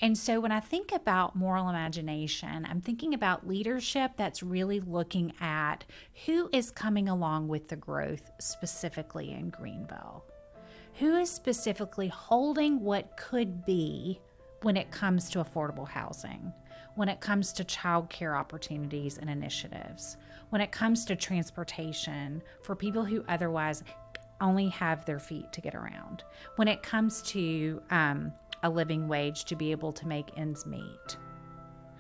And so when I think about moral imagination, I'm thinking about leadership that's really looking at who is coming along with the growth specifically in Greenville. Who is specifically holding what could be when it comes to affordable housing, when it comes to childcare opportunities and initiatives, when it comes to transportation for people who otherwise only have their feet to get around, when it comes to a living wage to be able to make ends meet.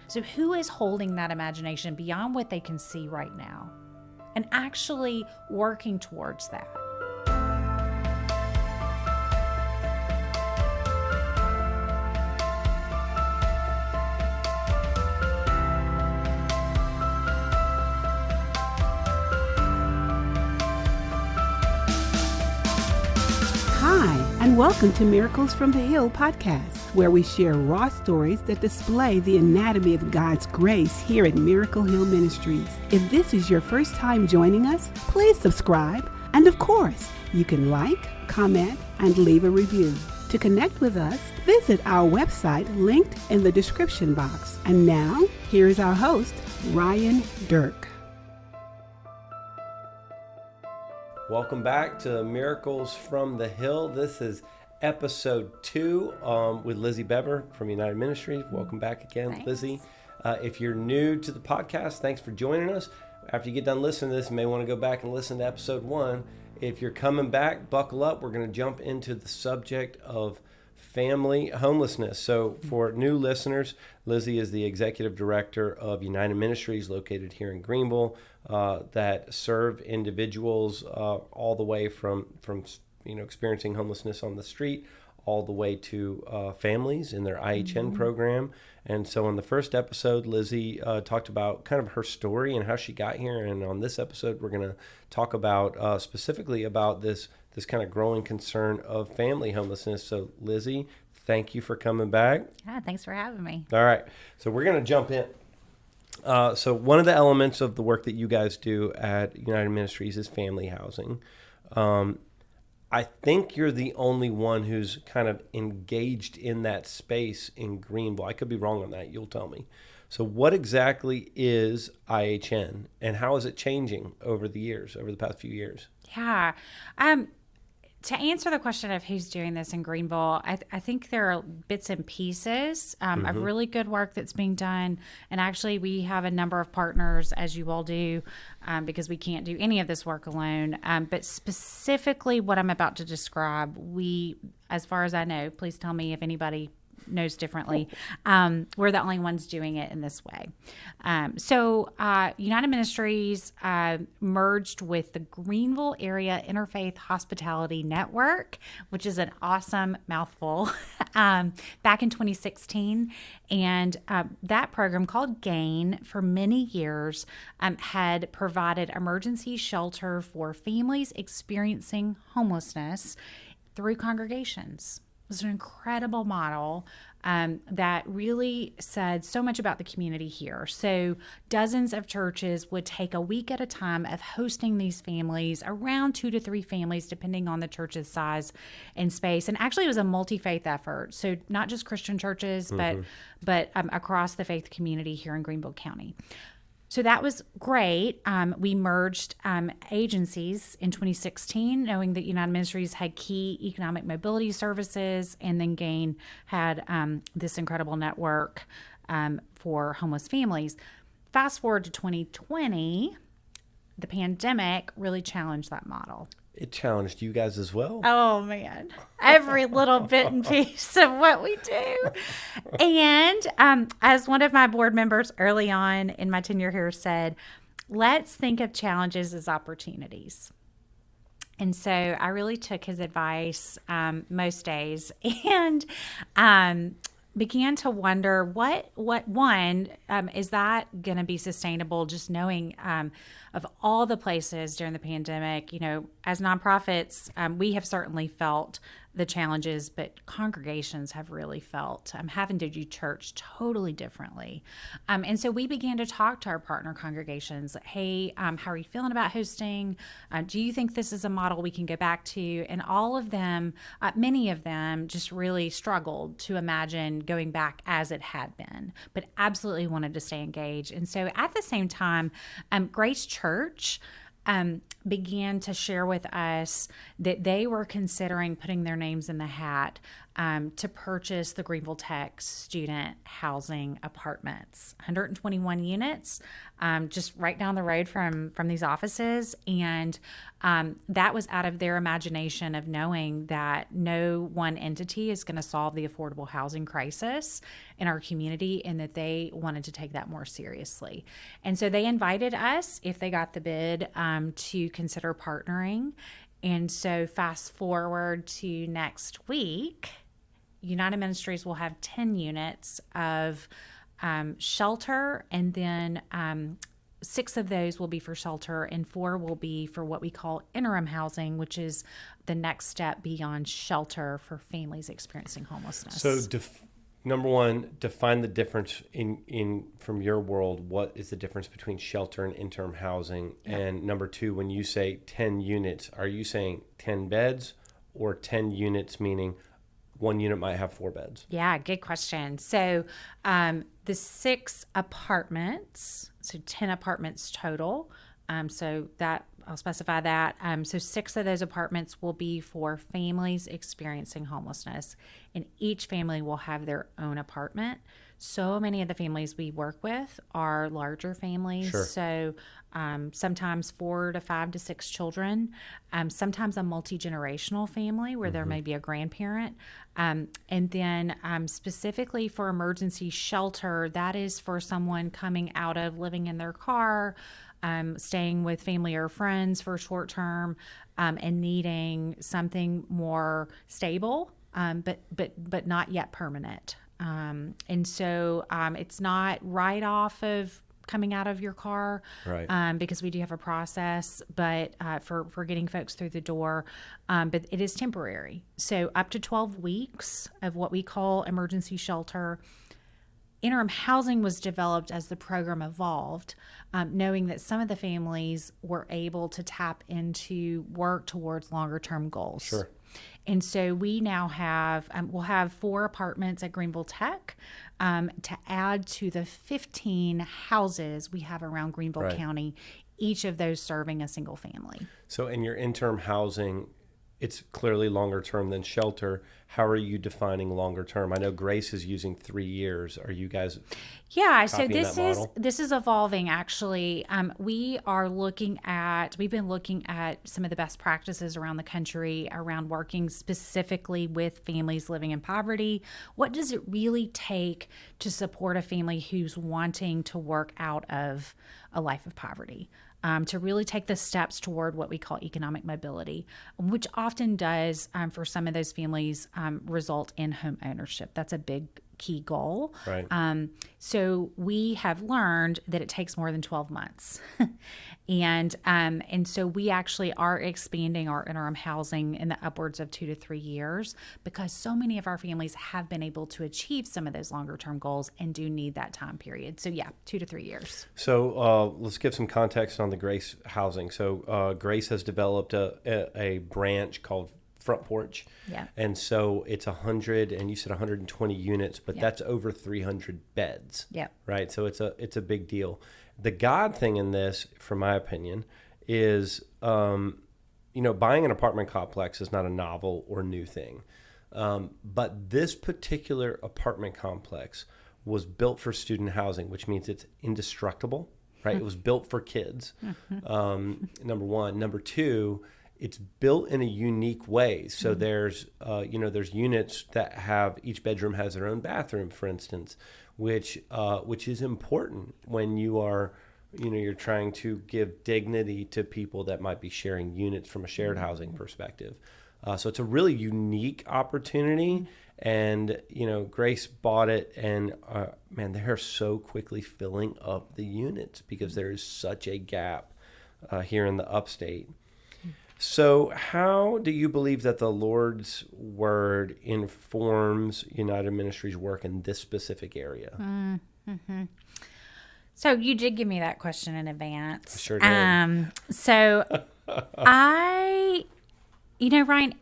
So who is holding that imagination beyond what they can see right now and actually working towards that? And welcome to Miracles from the Hill podcast, where we share raw stories that display the anatomy of God's grace here at Miracle Hill Ministries. If this is your first time joining us, please subscribe. And of course, you can like, comment, and leave a review. To connect with us, visit our website linked in the description box. And now, here is our host, Ryan Dirk. Welcome back to Miracles from the Hill. This is episode 2 with Lizzie Beber from United Ministries. Welcome back again, Thanks. Lizzie. If you're new to the podcast, thanks for joining us. After you get done listening to this, you may want to go back and listen to episode 1. If you're coming back, buckle up. We're going to jump into the subject of family homelessness. So for new listeners, Lizzie is the executive director of United Ministries located here in Greenville that serve individuals all the way from experiencing homelessness on the street all the way to families in their IHN program. And so on the first episode, Lizzie talked about kind of her story and how she got here. And on this episode, we're going to talk about specifically about this kind of growing concern of family homelessness. So Lizzie, thank you for coming back. Yeah, thanks for having me. All right. So we're going to jump in. So one of the elements of the work that you guys do at United Ministries is family housing. I think you're the only one who's kind of engaged in that space in Greenville. I could be wrong on that. You'll tell me. So what exactly is IHN and how is it changing over the past few years? Yeah. To answer the question of who's doing this in Greenville, I think there are bits and pieces of really good work that's being done. And actually, we have a number of partners, as you all do, because we can't do any of this work alone. But specifically what I'm about to describe, we, as far as I know, please tell me if anybody knows differently, we're the only ones doing it in this way. So United Ministries merged with the Greenville Area Interfaith Hospitality Network, which is an awesome mouthful, back in 2016. And that program, called GAIN, for many years had provided emergency shelter for families experiencing homelessness through congregations. It was an incredible model that really said so much about the community here. So dozens of churches would take a week at a time of hosting these families, around 2 to 3 families, depending on the church's size and space. And actually, it was a multi-faith effort. So not just Christian churches, but across the faith community here in Greenville County. So that was great. We merged agencies in 2016, knowing that United Ministries had key economic mobility services, and then GAIN had this incredible network for homeless families. Fast forward to 2020, the pandemic really challenged that model. It challenged you guys as well? Oh, man. Every little bit and piece of what we do. And as one of my board members early on in my tenure here said, let's think of challenges as opportunities. And so I really took his advice most days and began to wonder what is that going to be sustainable, just knowing of all the places during the pandemic. As nonprofits, we have certainly felt the challenges, but congregations have really felt having to do church totally differently. And so we began to talk to our partner congregations. Hey, how are you feeling about hosting? Do you think this is a model we can go back to? And all of them, many of them just really struggled to imagine going back as it had been, but absolutely wanted to stay engaged. And so at the same time, Grace Church began to share with us that they were considering putting their names in the hat to purchase the Greenville Tech student housing apartments, 121 units, just right down the road from these offices. And that was out of their imagination of knowing that no one entity is going to solve the affordable housing crisis in our community, and that they wanted to take that more seriously. And so they invited us, if they got the bid, to consider partnering. And so fast forward to next week, United Ministries will have 10 units of shelter, and then 6 of those will be for shelter, and 4 will be for what we call interim housing, which is the next step beyond shelter for families experiencing homelessness. So number one, define the difference in from your world. What is the difference between shelter and interim housing? Yeah. And number two, when you say 10 units, are you saying 10 beds or 10 units, meaning one unit might have 4 beds? Yeah, good question. So the 6 apartments, so 10 apartments total. So that I'll specify that. So 6 of those apartments will be for families experiencing homelessness, and each family will have their own apartment. So many of the families we work with are larger families. Sure. So sometimes 4 to 5 to 6 children, sometimes a multi-generational family where there may be a grandparent. And then specifically for emergency shelter, that is for someone coming out of living in their car, staying with family or friends for short term, and needing something more stable, but not yet permanent. And so it's not right off of coming out of your car, right? Because we do have a process, but for getting folks through the door, but it is temporary. So up to 12 weeks of what we call emergency shelter. Interim housing was developed as the program evolved, knowing that some of the families were able to tap into work towards longer term goals. Sure. And so we now have, we'll have 4 apartments at Greenville Tech to add to the 15 houses we have around Greenville County, each of those serving a single family. So in your interim housing, it's clearly longer term than shelter. How are you defining longer term? I know Grace is using 3 years. Are you guys? Yeah. So this is evolving actually. We've been looking at some of the best practices around the country around working specifically with families living in poverty. What does it really take to support a family who's wanting to work out of a life of poverty? To really take the steps toward what we call economic mobility, which often does, for some of those families, result in home ownership. That's a big key goal. Right. So we have learned that it takes more than 12 months. And so we actually are expanding our interim housing in the upwards of 2 to 3 years, because so many of our families have been able to achieve some of those longer term goals and do need that time period. So yeah, 2 to 3 years. So let's give some context on the Grace housing. So Grace has developed a branch called Front Porch. Yeah. And so it's 100, and you said 120 units, but that's over 300 beds. Yeah. Right. So it's a big deal. The God thing in this, from my opinion, is, buying an apartment complex is not a novel or new thing. But this particular apartment complex was built for student housing, which means it's indestructible, right? It was built for kids. Number one. Number two, it's built in a unique way. So there's units that have, each bedroom has their own bathroom, for instance, which is important when you are, you're trying to give dignity to people that might be sharing units from a shared housing perspective. So it's a really unique opportunity. And, Grace bought it, and they're so quickly filling up the units because there is such a gap here in the upstate. So, how do you believe that the Lord's Word informs United Ministries' work in this specific area? So you did give me that question in advance. I sure did. So Ryan,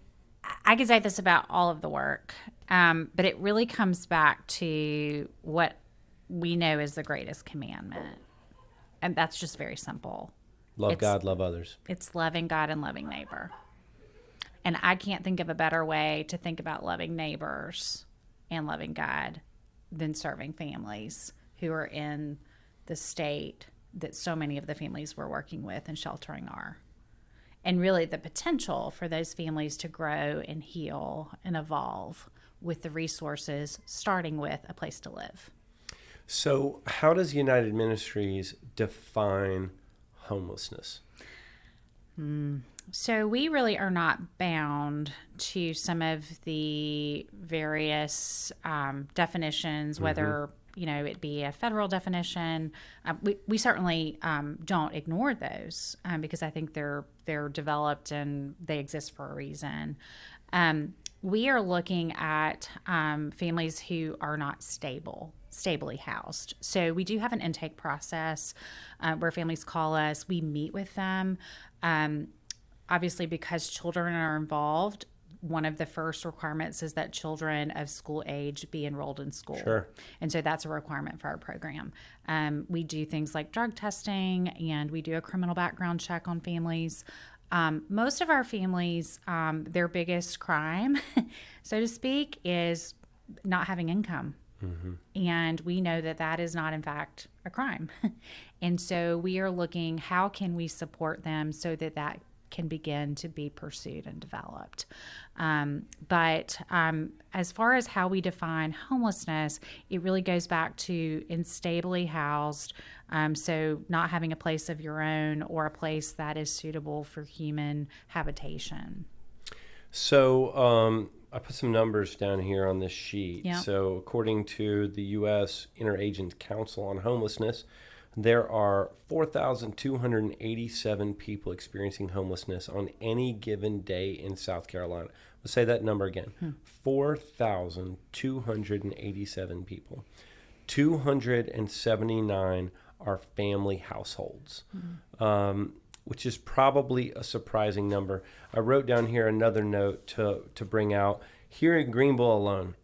I could say this about all of the work, but it really comes back to what we know is the greatest commandment. And that's just very simple. Love God, love others. It's loving God and loving neighbor. And I can't think of a better way to think about loving neighbors and loving God than serving families who are in the state that so many of the families we're working with and sheltering are. And really the potential for those families to grow and heal and evolve with the resources, starting with a place to live. So, how does United Ministries define homelessness? So we really are not bound to some of the various definitions, whether it be a federal definition. We certainly don't ignore those because I think they're developed and they exist for a reason. We are looking at families who are not stably housed. So we do have an intake process where families call us. We meet with them. Obviously, because children are involved, one of the first requirements is that children of school age be enrolled in school. Sure. And so that's a requirement for our program. We do things like drug testing, and we do a criminal background check on families. Most of our families, their biggest crime, so to speak, is not having income. And we know that that is not, in fact, a crime. And so we are looking, how can we support them so that that can begin to be pursued and developed. But as far as how we define homelessness, it really goes back to instably housed, so not having a place of your own or a place that is suitable for human habitation. So I put some numbers down here on this sheet. Yeah. So according to the U.S. Interagency Council on Homelessness, there are 4,287 people experiencing homelessness on any given day in South Carolina. Let's say that number again. 4,287 people. 279 are family households, which is probably a surprising number. I wrote down here another note to bring out. Here in Greenville alone,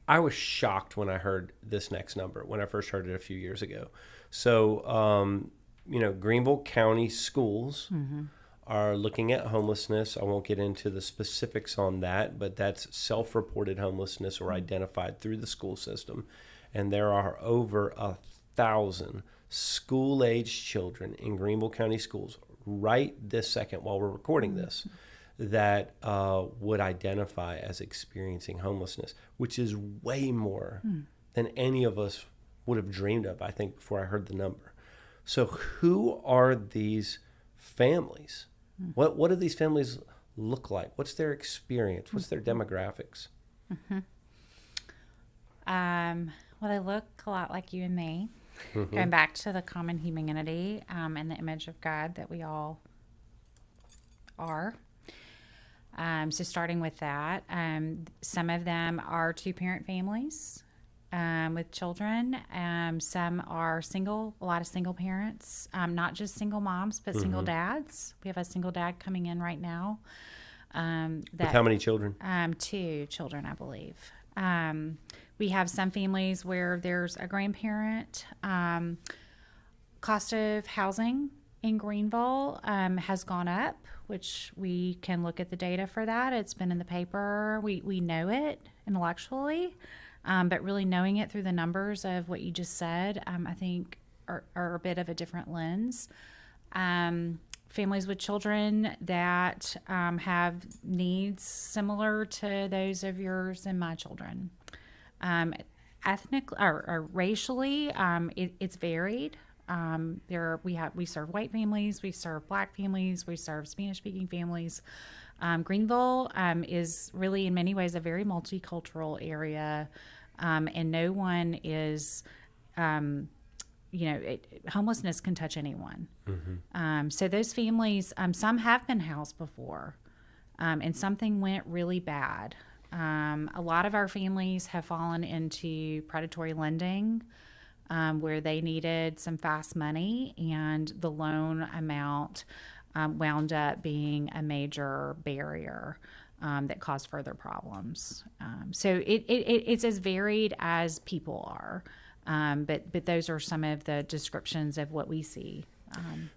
I was shocked when I heard this next number, when I first heard it a few years ago. So, Greenville County schools are looking at homelessness. I won't get into the specifics on that, but that's self-reported homelessness or identified through the school system. And there are over 1,000 school-aged children in Greenville County schools right this second while we're recording this that would identify as experiencing homelessness, which is way more than any of us would have dreamed of, I think, before I heard the number. So who are these families? What do these families look like? What's their experience? What's their demographics? Well, they look a lot like you and me, going back to the common humanity and the image of God that we all are. So starting with that, some of them are two-parent families with children. Some are single, a lot of single parents, not just single moms, but single dads. We have a single dad coming in right now. With how many children? 2 children, I believe. We have some families where there's a grandparent. Cost of housing in Greenville has gone up, which we can look at the data for that. It's been in the paper. We know it intellectually, but really knowing it through the numbers of what you just said, I think are a bit of a different lens. Families with children that have needs similar to those of yours and my children. Ethnically or racially, it's varied. We serve white families, we serve black families, we serve Spanish-speaking families. Greenville is really in many ways a very multicultural area, and no one is homelessness can touch anyone. So those families, some have been housed before, and something went really bad. A lot of our families have fallen into predatory lending, where they needed some fast money, and the loan amount wound up being a major barrier that caused further problems. So it's as varied as people are, but those are some of the descriptions of what we see.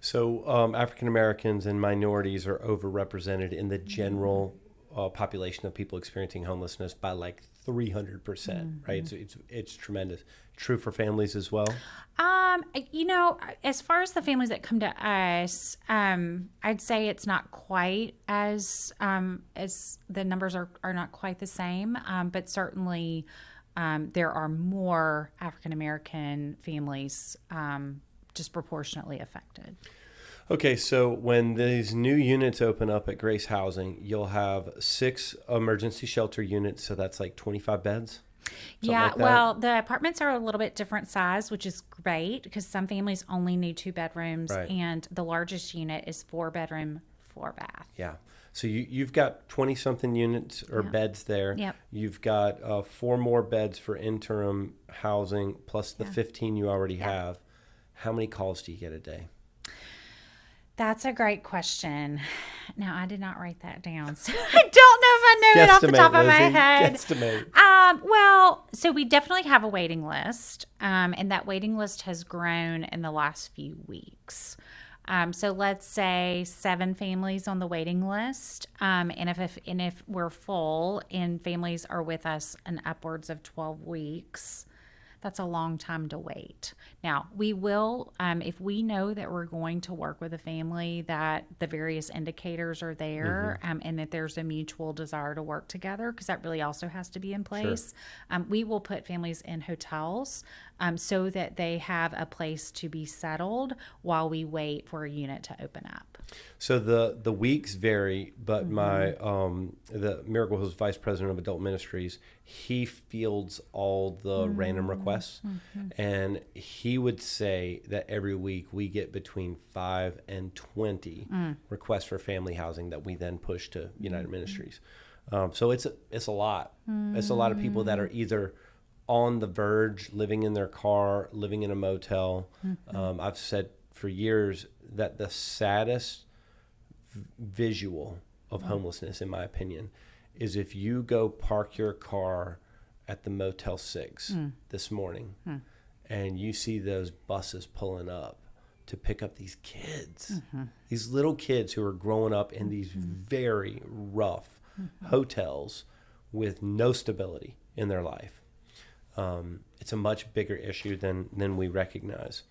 So African Americans and minorities are overrepresented in the general population of people experiencing homelessness by like 300%, right? So it's tremendous. True for families as well? As far as the families that come to us, I'd say it's not quite as the numbers are not quite the same, but certainly there are more African American families disproportionately affected. Okay, so when these new units open up at Grace Housing, you'll have 6 emergency shelter units, so that's like 25 beds? Yeah, like that? Well, the apartments are a little bit different size, which is great because some families only need 2 bedrooms, Right. and the largest unit is 4 bedroom, 4 bath. Yeah. So you've got 20-something units or beds there. Yep. You've got 4 more beds for interim housing, plus the 15 you already have. How many calls do you get a day? That's a great question. Now, I did not write that down, so I don't know if I know it off the top of my head. Guesstimate. So we definitely have a waiting list, and that waiting list has grown in the last few weeks. So let's say 7 families on the waiting list, and if we're full and families are with us in upwards of 12 weeks, that's a long time to wait. Now, we will, if we know that we're going to work with a family, that the various indicators are there, and that there's a mutual desire to work together, because that really also has to be in place. Sure. We will put families in hotels so that they have a place to be settled while we wait for a unit to open up. So the weeks vary, but the Miracle Hills Vice President of Adult Ministries, he fields all the random requests, and he would say that every week we get between 5 and 20 requests for family housing that we then push to United Ministries. So it's a lot. It's a lot of people that are either on the verge, living in their car, living in a motel. I've said for years that the saddest visual of homelessness, in my opinion, is if you go park your car at the Motel 6 this morning and you see those buses pulling up to pick up these kids, these little kids who are growing up in these very rough hotels with no stability in their life. It's a much bigger issue than we recognize.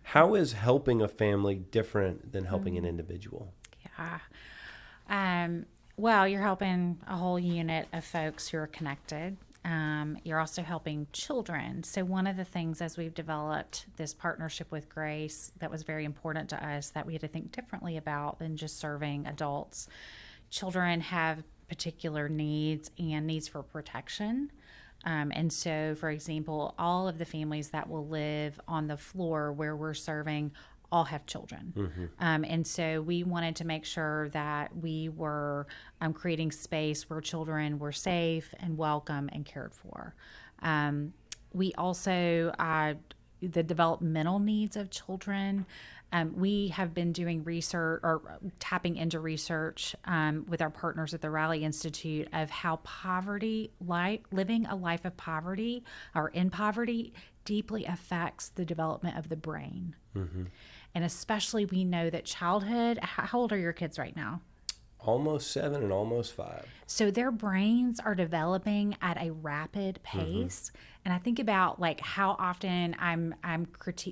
How is helping a family different than helping an individual? Yeah. Well, you're helping a whole unit of folks who are connected. You're also helping children. So one of the things as we've developed this partnership with Grace that was very important to us that we had to think differently about than just serving adults. Children have particular needs and needs for protection. And so, for example, all of the families that will live on the floor where we're serving all have children. And so we wanted to make sure that we were creating space where children were safe and welcome and cared for. We also, the developmental needs of children, we have been doing research or tapping into research with our partners at the Raleigh Institute of how living a life of poverty or in poverty deeply affects the development of the brain. And especially we know that childhood, how old are your kids right now? Almost 7 and almost 5. So their brains are developing at a rapid pace. And I think about like how often I'm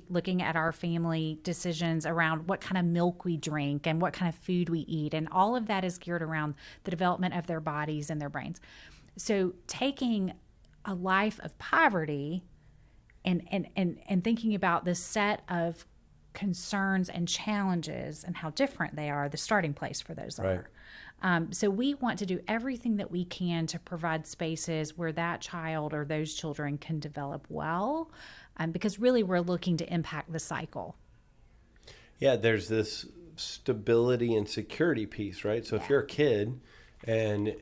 looking at our family decisions around what kind of milk we drink and what kind of food we eat. And all of that is geared around the development of their bodies and their brains. So taking a life of poverty and thinking about the set of concerns and challenges and how different they are, the starting place for those Right. So we want to do everything that we can to provide spaces where that child or those children can develop well, because really we're looking to impact the cycle. Yeah, there's this stability and security piece, right? So if you're a kid and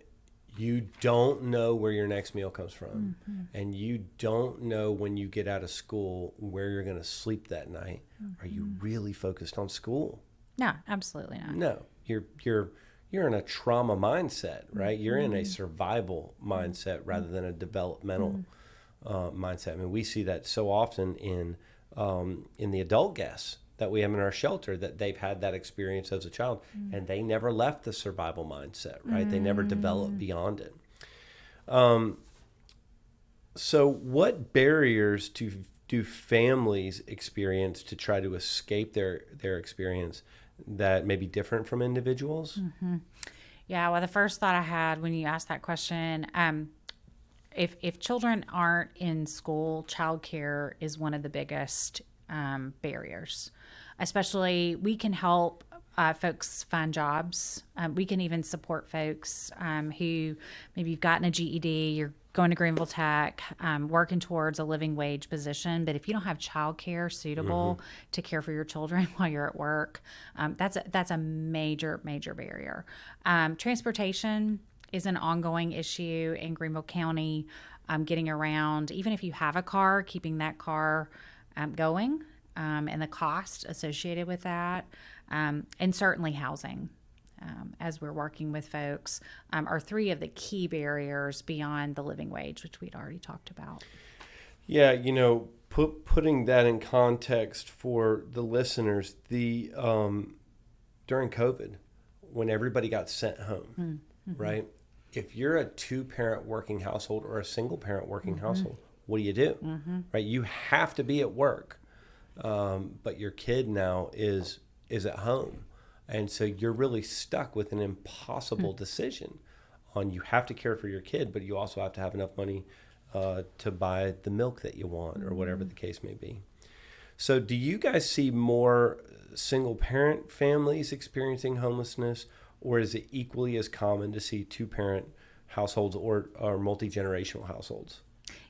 you don't know where your next meal comes from, and you don't know when you get out of school where you're going to sleep that night, are you really focused on school? No, absolutely not. No, you're in a trauma mindset, right? You're in a survival mindset rather than a developmental mindset. I mean, we see that so often in the adult guests that we have in our shelter, that they've had that experience as a child and they never left the survival mindset, right? They never developed beyond it. So what barriers do families experience to try to escape their experience that may be different from individuals? Yeah, well, the first thought I had when you asked that question, if children aren't in school, childcare is one of the biggest barriers. Especially, we can help folks find jobs. We can even support folks who maybe you've gotten a GED, you're going to Greenville Tech, working towards a living wage position. But if you don't have childcare suitable to care for your children while you're at work, that's a major, major barrier. Transportation is an ongoing issue in Greenville County. Getting around, even if you have a car, keeping that car going, and the cost associated with that, and certainly housing, as we're working with folks, are three of the key barriers beyond the living wage, which we'd already talked about. Yeah, putting that in context for the listeners, during COVID, when everybody got sent home, right? If you're a two-parent working household or a single-parent working household, what do you do? Right? You have to be at work, but your kid now is at home. And so you're really stuck with an impossible decision on, you have to care for your kid, but you also have to have enough money to buy the milk that you want or whatever the case may be. So do you guys see more single-parent families experiencing homelessness, or is it equally as common to see two-parent households or multi-generational households?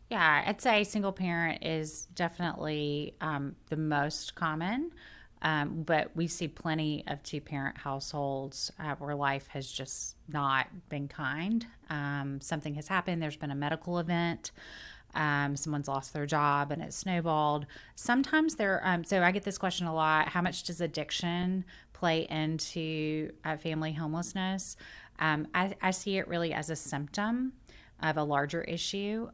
Yeah, I'd say single parent is definitely the most common, but we see plenty of two-parent households where life has just not been kind. Something has happened. There's been a medical event. Someone's lost their job and it snowballed. Sometimes so I get this question a lot: how much does addiction play into family homelessness? I see it really as a symptom of a larger issue.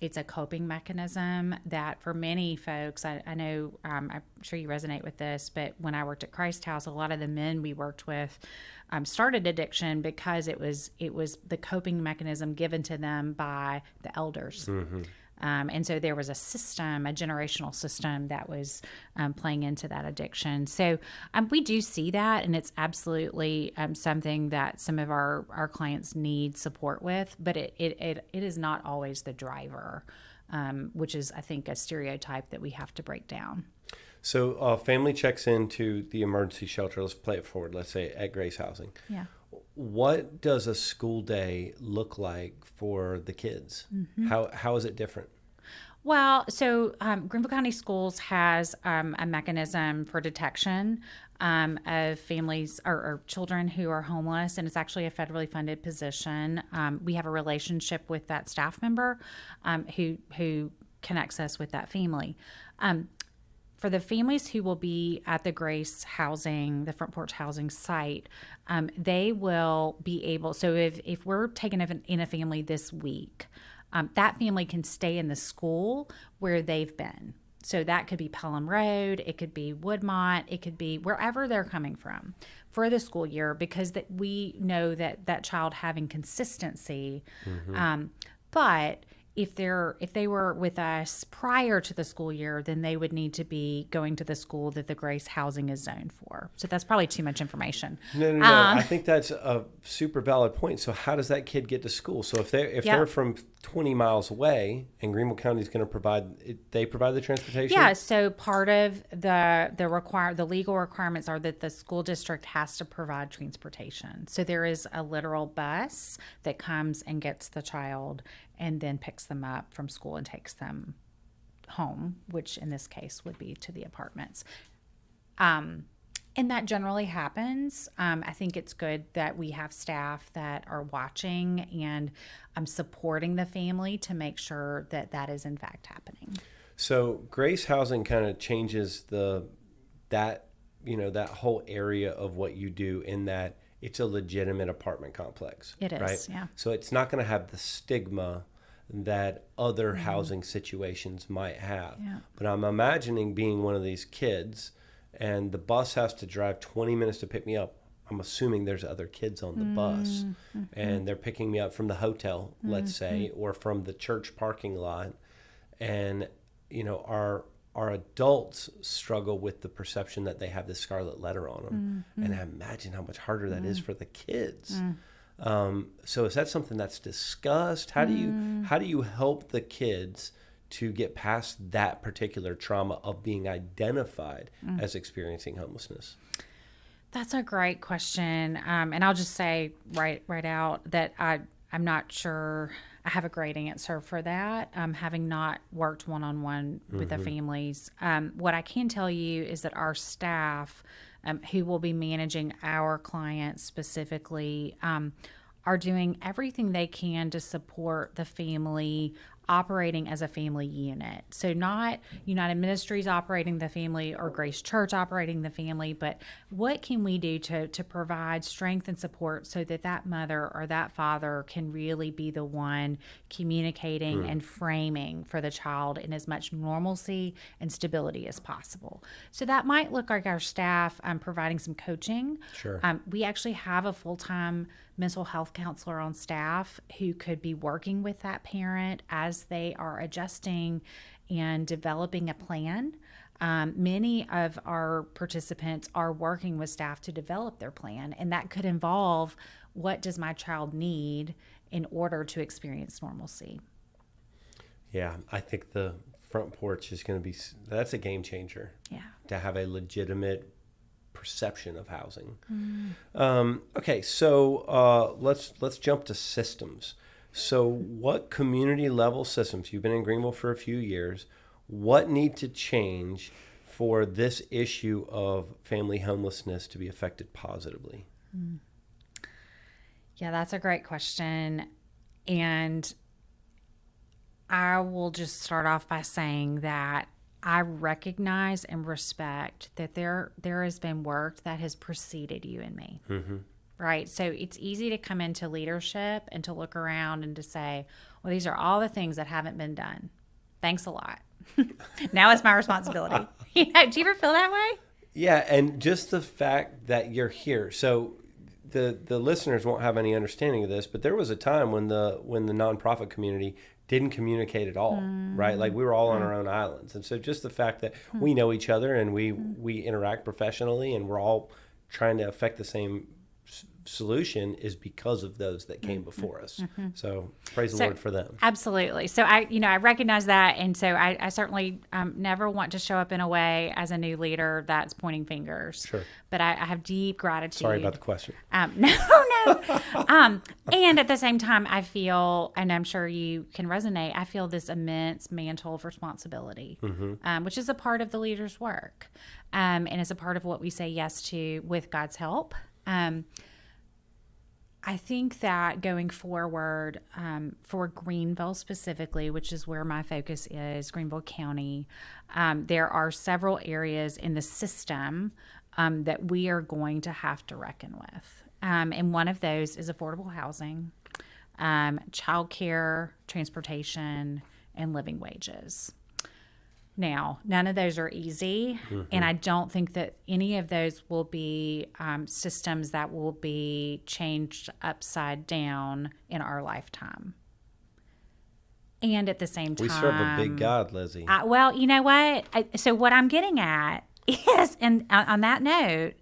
It's a coping mechanism that for many folks, I know, I'm sure you resonate with this, but when I worked at Christ House, a lot of the men we worked with started addiction because it was the coping mechanism given to them by the elders. And so there was a system, a generational system that was playing into that addiction. So we do see that, and it's absolutely something that some of our clients need support with, but it is not always the driver, which is, I think, a stereotype that we have to break down. So family checks into the emergency shelter. Let's play it forward. Let's say at Grace Housing. Yeah. What does a school day look like for the kids? How is it different? Well, so Greenville County Schools has a mechanism for detection of families or children who are homeless, and it's actually a federally funded position. We have a relationship with that staff member who connects us with that family. For the families who will be at the Grace Housing, the Front Porch Housing site, they will be able, so if we're taking in a family this week, that family can stay in the school where they've been. So that could be Pelham Road, it could be Woodmont, it could be wherever they're coming from for the school year, because we know that child having consistency, but if they were with us prior to the school year, then they would need to be going to the school that the Grace housing is zoned for. So that's probably too much information. No. I think that's a super valid point. So how does that kid get to school? So if they're from 20 miles away and Greenville County is going to provide the transportation? Yeah. So part of the legal requirements are that the school district has to provide transportation. So there is a literal bus that comes and gets the child and then picks them up from school and takes them home, which in this case would be to the apartments. And that generally happens. I think it's good that we have staff that are watching and supporting the family to make sure that that is in fact happening. So Grace Housing kind of changes that whole area of what you do, in that it's a legitimate apartment complex. It is, right? yeah. So it's not going to have the stigma that other housing situations might have. Yeah. But I'm imagining being one of these kids and the bus has to drive 20 minutes to pick me up. I'm assuming there's other kids on the bus and they're picking me up from the hotel, let's say, or from the church parking lot. And, our adults struggle with the perception that they have this scarlet letter on them. And I imagine how much harder that is for the kids. So is that something that's discussed? How do you help the kids to get past that particular trauma of being identified as experiencing homelessness? That's a great question. And I'll just say right out that I'm not sure I have a great answer for that, having not worked one-on-one with the families. What I can tell you is that our staff, who will be managing our clients specifically, are doing everything they can to support the family operating as a family unit. So not United Ministries operating the family or Grace Church operating the family, but what can we do to provide strength and support so that mother or that father can really be the one communicating and framing for the child in as much normalcy and stability as possible. So that might look like our staff providing some coaching. Sure. We actually have a full-time mental health counselor on staff who could be working with that parent as they are adjusting and developing a plan. Many of our participants are working with staff to develop their plan, and that could involve, what does my child need in order to experience normalcy? Yeah, I think the front porch is going to that's a game changer. Yeah. To have a legitimate perception of housing. Okay, so let's jump to systems. So what community level systems, you've been in Greenville for a few years, what need to change for this issue of family homelessness to be affected positively? Yeah, that's a great question. And I will just start off by saying that I recognize and respect that there has been work that has preceded you and me. Right? So it's easy to come into leadership and to look around and to say, well, these are all the things that haven't been done. Thanks a lot. Now it's my responsibility. Do you ever feel that way? Yeah, and just the fact that you're here. So the listeners won't have any understanding of this, but there was a time when the nonprofit community didn't communicate at all, right? Like we were all on our own islands. And so just the fact that we know each other and we interact professionally and we're all trying to affect the same solution is because of those that came before us. So praise the Lord for them. Absolutely. So I recognize that. And so I certainly never want to show up in a way as a new leader that's pointing fingers. Sure. But I have deep gratitude. Sorry about the question. No. And at the same time, I feel, and I'm sure you can resonate, I feel this immense mantle of responsibility, which is a part of the leader's work. And is a part of what we say yes to with God's help. I think that going forward, for Greenville specifically, which is where my focus is, Greenville County, there are several areas in the system that we are going to have to reckon with. And one of those is affordable housing, childcare, transportation, and living wages. Now, none of those are easy, and I don't think that any of those will be systems that will be changed upside down in our lifetime. And at the same time, we serve a big God, Lizzie. Well, you know what? So what I'm getting at is, and on that note,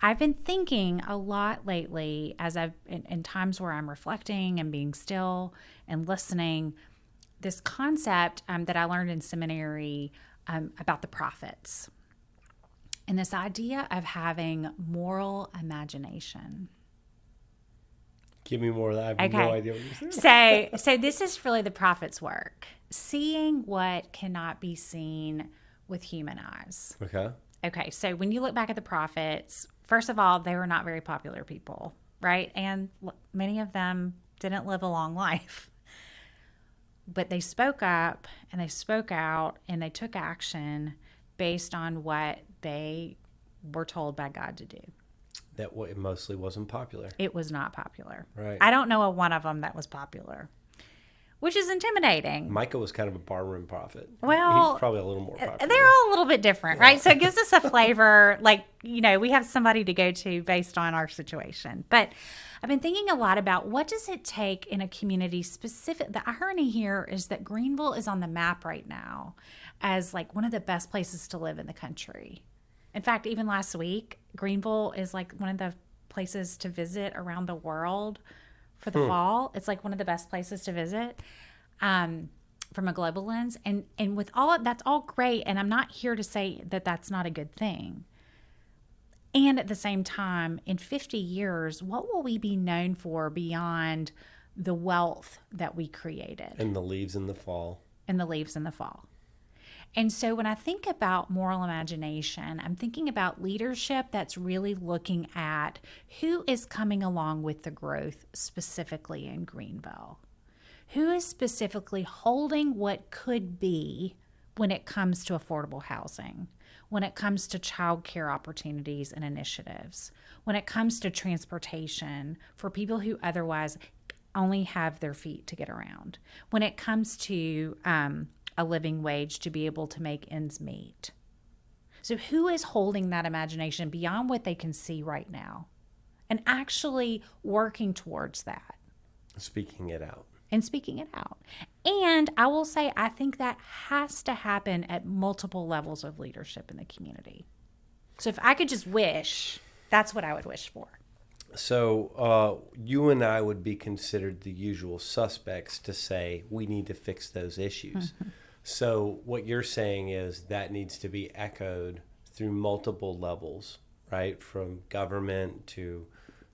I've been thinking a lot lately as I've in times where I'm reflecting and being still and listening. This concept that I learned in seminary about the prophets, and this idea of having moral imagination. Give me more of that. I have no idea what you're saying. So this is really the prophet's work, seeing what cannot be seen with human eyes. Okay, so when you look back at the prophets, first of all, they were not very popular people, right? And many of them didn't live a long life. But they spoke up and they spoke out and they took action based on what they were told by God to do. That it mostly wasn't popular. It was not popular. Right. I don't know of one of them that was popular, which is intimidating. Micah was kind of a barroom prophet. Well, he's probably a little more popular. They're all a little bit different, right? So it gives us a flavor, like, we have somebody to go to based on our situation. But I've been thinking a lot about what does it take in a community specific. The irony here is that Greenville is on the map right now as like one of the best places to live in the country. In fact, even last week, Greenville is like one of the places to visit around the world for the fall. It's like one of the best places to visit from a global lens. And with all that's all great. And I'm not here to say that that's not a good thing. And at the same time, in 50 years, what will we be known for beyond the wealth that we created? And the leaves in the fall. And so when I think about moral imagination, I'm thinking about leadership that's really looking at who is coming along with the growth specifically in Greenville. Who is specifically holding what could be when it comes to affordable housing, when it comes to childcare opportunities and initiatives, when it comes to transportation for people who otherwise only have their feet to get around, when it comes to a living wage to be able to make ends meet. So who is holding that imagination beyond what they can see right now and actually working towards that? Speaking it out. And I will say, I think that has to happen at multiple levels of leadership in the community. So if I could just wish, that's what I would wish for. So you and I would be considered the usual suspects to say we need to fix those issues. Mm-hmm. So what you're saying is that needs to be echoed through multiple levels, right? From government to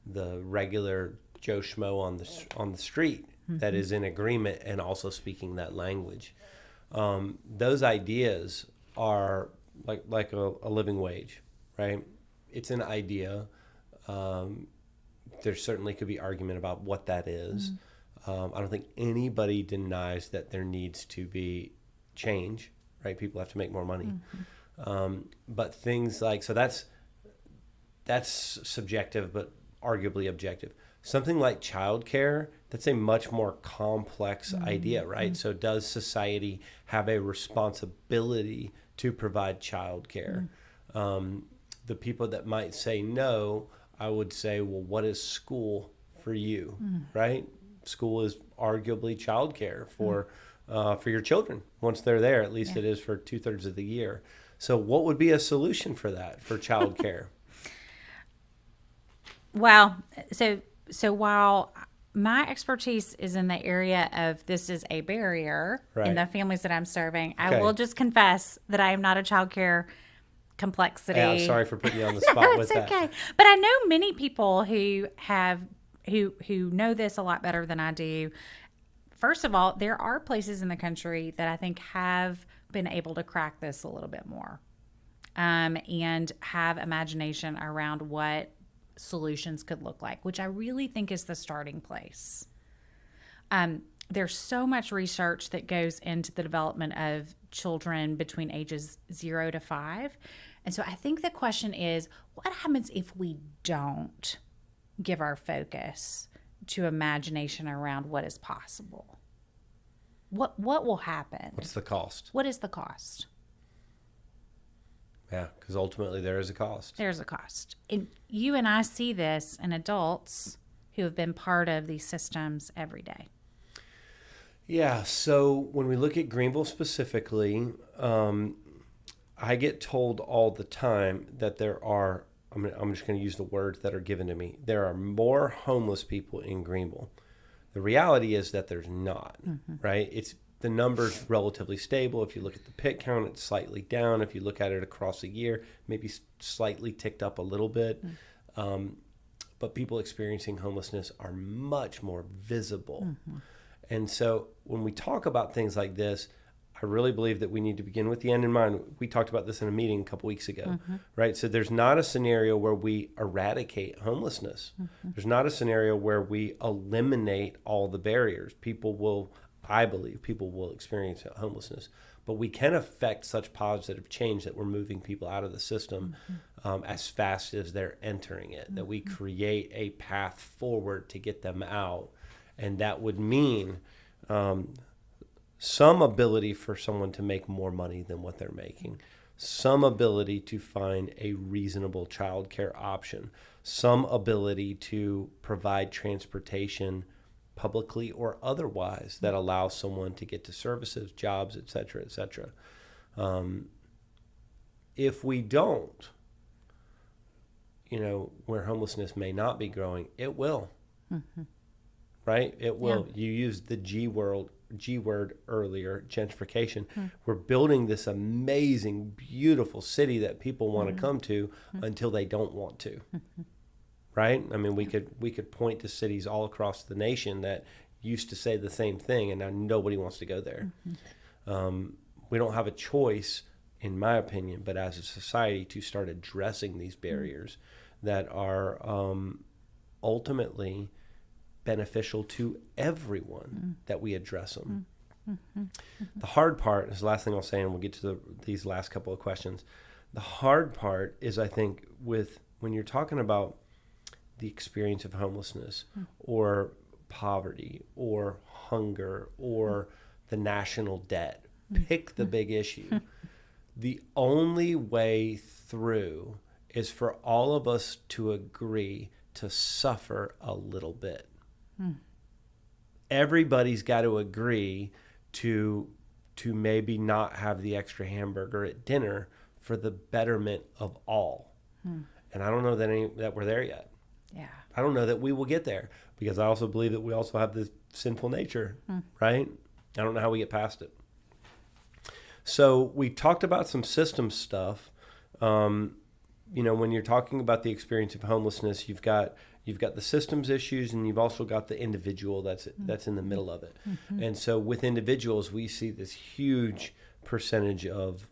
the regular Joe Schmo on the street mm-hmm. that is in agreement and also speaking that language. Those ideas are like a living wage, right? It's an idea. There certainly could be argument about what that is. Mm-hmm. I don't think anybody denies that there needs to be change, right? People have to make more money. Mm-hmm. But things like, so that's subjective, but arguably objective. Something like childcare, that's a much more complex mm-hmm. idea, right? Mm-hmm. So does society have a responsibility to provide childcare? Mm-hmm. The people that might say no, I would say, well, what is school for you, mm-hmm. right? School is arguably childcare for your children. Once they're there, at least it is for 2/3 of the year. So what would be a solution for that, for childcare? Well, so while my expertise is in the area of this is a barrier in the families that I'm serving, I will just confess that I am not a childcare complexity. Yeah, I'm sorry for putting you on the spot with that. It's okay. But I know many people who know this a lot better than I do. First of all, there are places in the country that I think have been able to crack this a little bit more and have imagination around what solutions could look like, which I really think is the starting place. There's so much research that goes into the development of children between ages 0 to 5. And so I think the question is, what happens if we don't give our focus to imagination around what is possible? What will happen? What's the cost? What is the cost? Yeah, because ultimately there is a cost. There's a cost. And you and I see this in adults who have been part of these systems every day. Yeah, so when we look at Greenville specifically, I get told all the time that there are, I'm just going to use the words that are given to me, there are more homeless people in Greenville. The reality is that there's not, right? The number's relatively stable. If you look at the pit count, it's slightly down. If you look at it across a year, maybe slightly ticked up a little bit. But people experiencing homelessness are much more visible. And so when we talk about things like this, I really believe that we need to begin with the end in mind. We talked about this in a meeting a couple weeks ago, right? So there's not a scenario where we eradicate homelessness. There's not a scenario where we eliminate all the barriers. I believe people will experience homelessness, but we can affect such positive change that we're moving people out of the system as fast as they're entering it, that we create a path forward to get them out. And that would mean some ability for someone to make more money than what they're making, some ability to find a reasonable childcare option, some ability to provide transportation publicly or otherwise that allows someone to get to services, jobs, et cetera, et cetera. If we don't, where homelessness may not be growing, it will. Right? It will. Yeah. You used the G word earlier, gentrification. We're building this amazing, beautiful city that people want to come to until they don't want to. Right? I mean, we could point to cities all across the nation that used to say the same thing, and now nobody wants to go there. We don't have a choice, in my opinion, but as a society to start addressing these barriers that are ultimately beneficial to everyone, that we address them. The hard part is the last thing I'll say, and we'll get to these last couple of questions. The hard part is, I think, when you're talking about the experience of homelessness or poverty or hunger or the national debt, pick the big issue. The only way through is for all of us to agree to suffer a little bit. Everybody's got to agree to maybe not have the extra hamburger at dinner for the betterment of all. And I don't know that we're there yet. Yeah. I don't know that we will get there, because I also believe that we also have this sinful nature, right? I don't know how we get past it. So we talked about some system stuff. When you're talking about the experience of homelessness, you've got the systems issues, and you've also got the individual that's in the middle of it. And so with individuals, we see this huge percentage of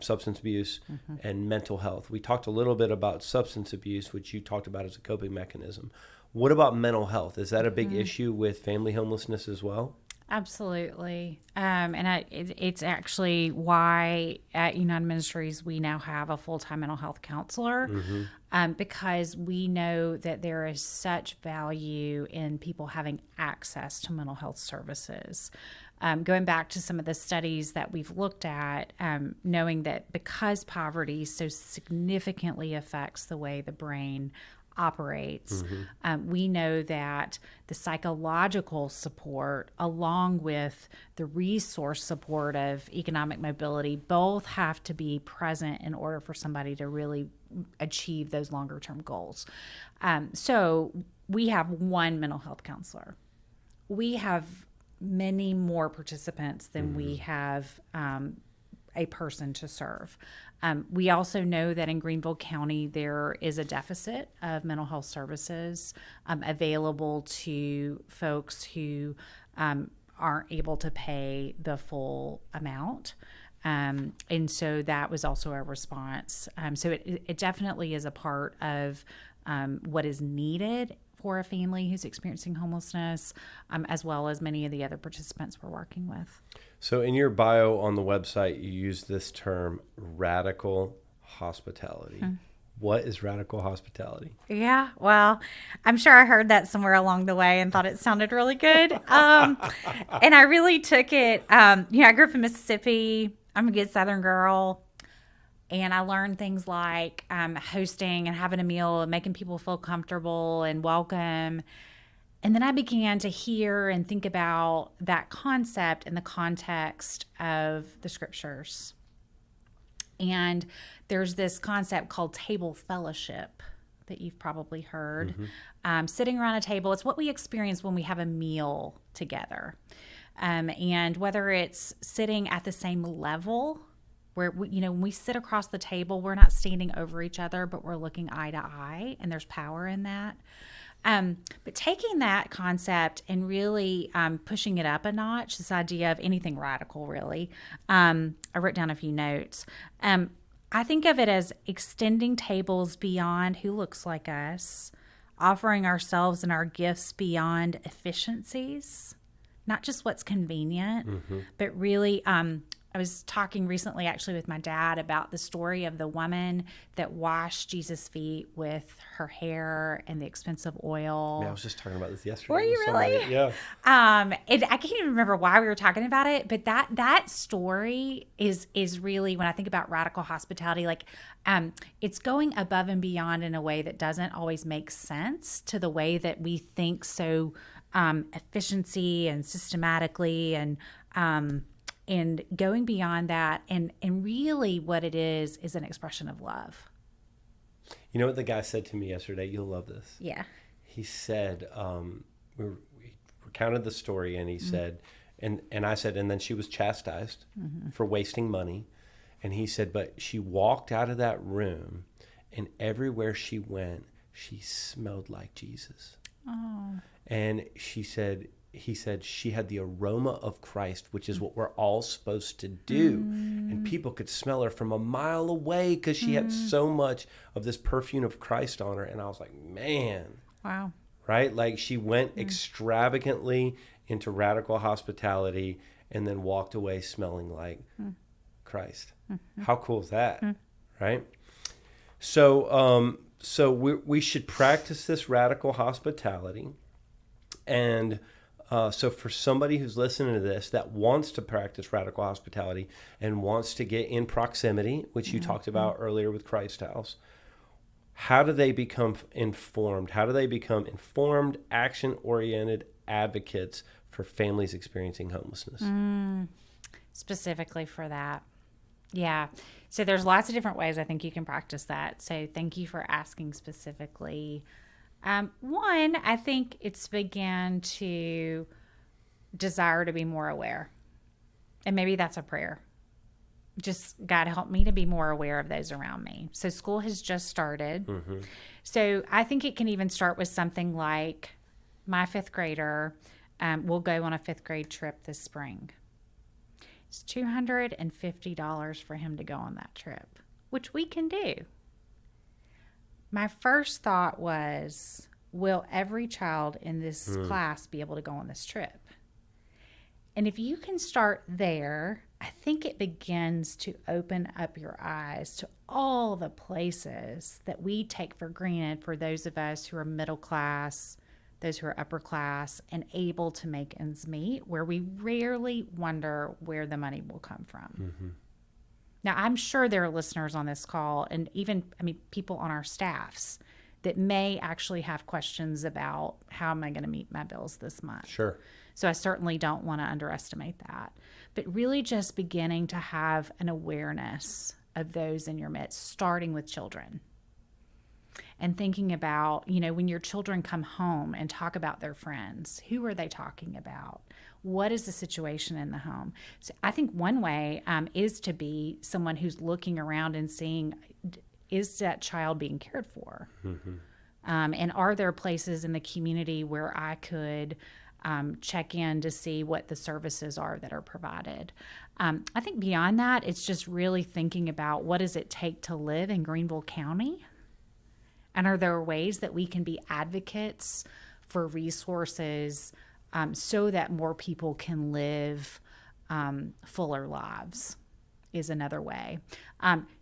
substance abuse and mental health. We talked a little bit about substance abuse, which you talked about as a coping mechanism. What about mental health? Is that a big issue with family homelessness as well? Absolutely. It's actually why at United Ministries we now have a full-time mental health counselor, because we know that there is such value in people having access to mental health services. Going back to some of the studies that we've looked at, knowing that because poverty so significantly affects the way the brain operates, we know that the psychological support along with the resource support of economic mobility both have to be present in order for somebody to really achieve those longer term goals. So we have one mental health counselor. We have many more participants than we have a person to serve. We also know that in Greenville County, there is a deficit of mental health services available to folks who aren't able to pay the full amount. And so that was also a response. So it definitely is a part of what is needed for a family who's experiencing homelessness, as well as many of the other participants we're working with. So in your bio on the website, you use this term, radical hospitality. What is radical hospitality? Yeah, well, I'm sure I heard that somewhere along the way and thought it sounded really good. And I really took it, I grew up in Mississippi. I'm a good Southern girl. And I learned things like hosting and having a meal and making people feel comfortable and welcome. And then I began to hear and think about that concept in the context of the scriptures. And there's this concept called table fellowship that you've probably heard. Sitting around a table, it's what we experience when we have a meal together. And whether it's sitting at the same level, where when we sit across the table, we're not standing over each other, but we're looking eye to eye, and there's power in that. But taking that concept and really pushing it up a notch, this idea of anything radical, really. I wrote down a few notes. I think of it as extending tables beyond who looks like us, offering ourselves and our gifts beyond efficiencies, not just what's convenient, but really, I was talking recently actually with my dad about the story of the woman that washed Jesus' feet with her hair and the expensive oil. Yeah, I was just talking about this yesterday. Were you really? Yeah. I can't even remember why we were talking about it, but that story is really, when I think about radical hospitality, like it's going above and beyond in a way that doesn't always make sense to the way that we think so efficiency and systematically and going beyond that, and really what it is an expression of love. You know what the guy said to me yesterday? You'll love this. Yeah. He said, we recounted the story, and he said, and I said, and then she was chastised for wasting money. And he said, but she walked out of that room, and everywhere she went, she smelled like Jesus. Oh. And he said she had the aroma of Christ, which is what we're all supposed to do. And people could smell her from a mile away because she had so much of this perfume of Christ on her. And I was like, man. Wow. Right? Like she went extravagantly into radical hospitality and then walked away smelling like Christ. How cool is that? Right? So, we should practice this radical hospitality. And so for somebody who's listening to this that wants to practice radical hospitality and wants to get in proximity, which you talked about earlier with Christ House, how do they become informed? How do they become informed, action-oriented advocates for families experiencing homelessness? Specifically for that. Yeah. So there's lots of different ways I think you can practice that. So thank you for asking specifically. One, I think it's began to desire to be more aware. And maybe that's a prayer. Just, God, help me to be more aware of those around me. So school has just started. So I think it can even start with something like my fifth grader will go on a fifth grade trip this spring. It's $250 for him to go on that trip, which we can do. My first thought was, will every child in this class be able to go on this trip? And if you can start there, I think it begins to open up your eyes to all the places that we take for granted for those of us who are middle class, those who are upper class, and able to make ends meet, where we rarely wonder where the money will come from. Now, I'm sure there are listeners on this call, and even, people on our staffs that may actually have questions about how am I going to meet my bills this month. Sure. So I certainly don't want to underestimate that. But really just beginning to have an awareness of those in your midst, starting with children. And thinking about, when your children come home and talk about their friends, who are they talking about? What is the situation in the home? So I think one way is to be someone who's looking around and seeing, is that child being cared for? And are there places in the community where I could check in to see what the services are that are provided? I think beyond that, it's just really thinking about what does it take to live in Greenville County? And are there ways that we can be advocates for resources so that more people can live fuller lives is another way.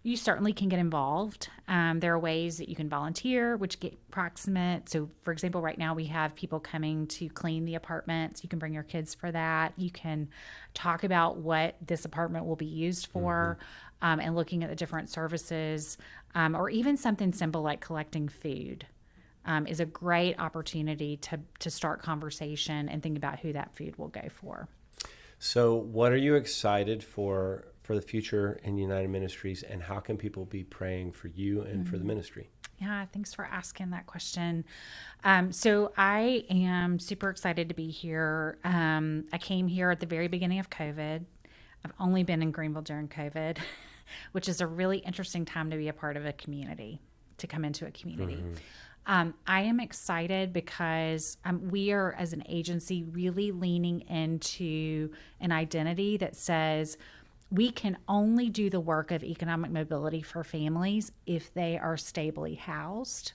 You certainly can get involved. There are ways that you can volunteer, which get proximate. So, for example, right now we have people coming to clean the apartments. You can bring your kids for that. You can talk about what this apartment will be used for. And looking at the different services, or even something simple like collecting food. is a great opportunity to start conversation and think about who that food will go for. So what are you excited for the future in United Ministries, and how can people be praying for you and for the ministry? Yeah, thanks for asking that question. So I am super excited to be here. I came here at the very beginning of COVID. I've only been in Greenville during COVID, which is a really interesting time to be a part of a community, to come into a community. I am excited because we are, as an agency, really leaning into an identity that says we can only do the work of economic mobility for families if they are stably housed.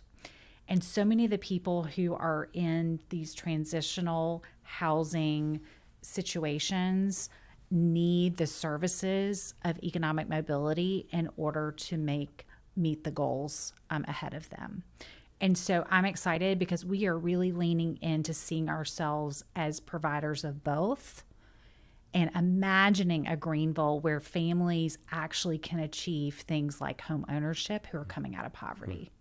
And so many of the people who are in these transitional housing situations need the services of economic mobility in order to meet the goals ahead of them. And so I'm excited because we are really leaning into seeing ourselves as providers of both, and imagining a Greenville where families actually can achieve things like home ownership who are coming out of poverty.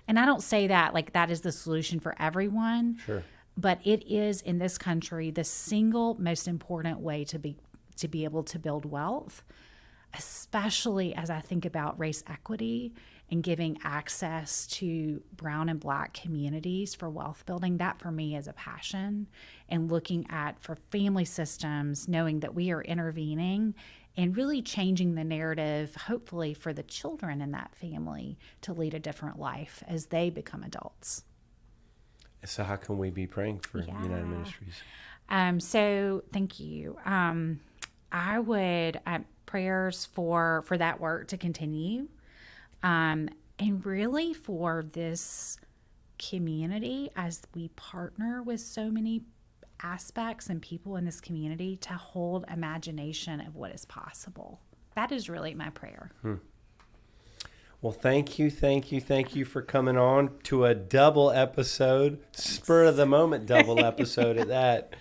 And I don't say that like that is the solution for everyone. Sure. But it is, in this country, the single most important way to be able to build wealth, especially as I think about race equity and giving access to brown and Black communities for wealth building. That for me is a passion, and looking at for family systems, knowing that we are intervening and really changing the narrative, hopefully for the children in that family to lead a different life as they become adults. So how can we be praying for United Ministries? So thank you. I would prayers for that work to continue, and really for this community as we partner with so many aspects and people in this community to hold imagination of what is possible. That is really my prayer. Well, thank you for coming on to a double episode, spur of the moment double episode at that.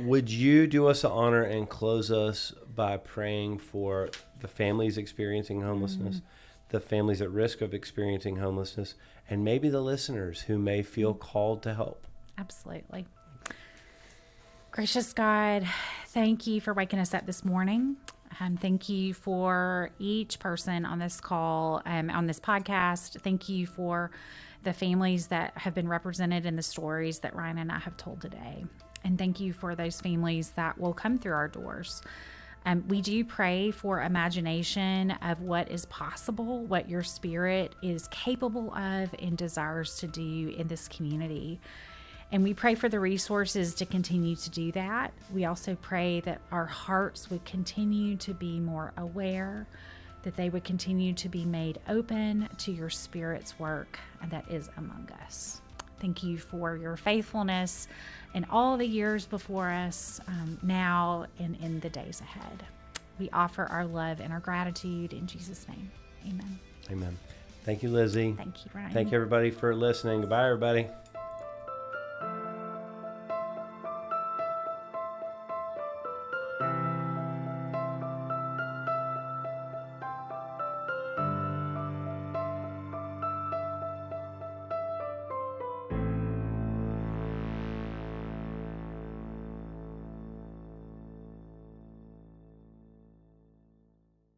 Would you do us an honor and close us by praying for the families experiencing homelessness, the families at risk of experiencing homelessness, and maybe the listeners who may feel called to help? Absolutely. Gracious God, thank you for waking us up this morning. Thank you for each person on this call, on this podcast. Thank you for the families that have been represented in the stories that Ryan and I have told today. And thank you for those families that will come through our doors. We do pray for imagination of what is possible, what your Spirit is capable of and desires to do in this community. And we pray for the resources to continue to do that. We also pray that our hearts would continue to be more aware, that they would continue to be made open to your Spirit's work that is among us. Thank you for your faithfulness in all the years before us, now and in the days ahead. We offer our love and our gratitude in Jesus' name. Amen. Amen. Thank you, Lizzie. Thank you, Ryan. Thank you, everybody, for listening. Goodbye, everybody.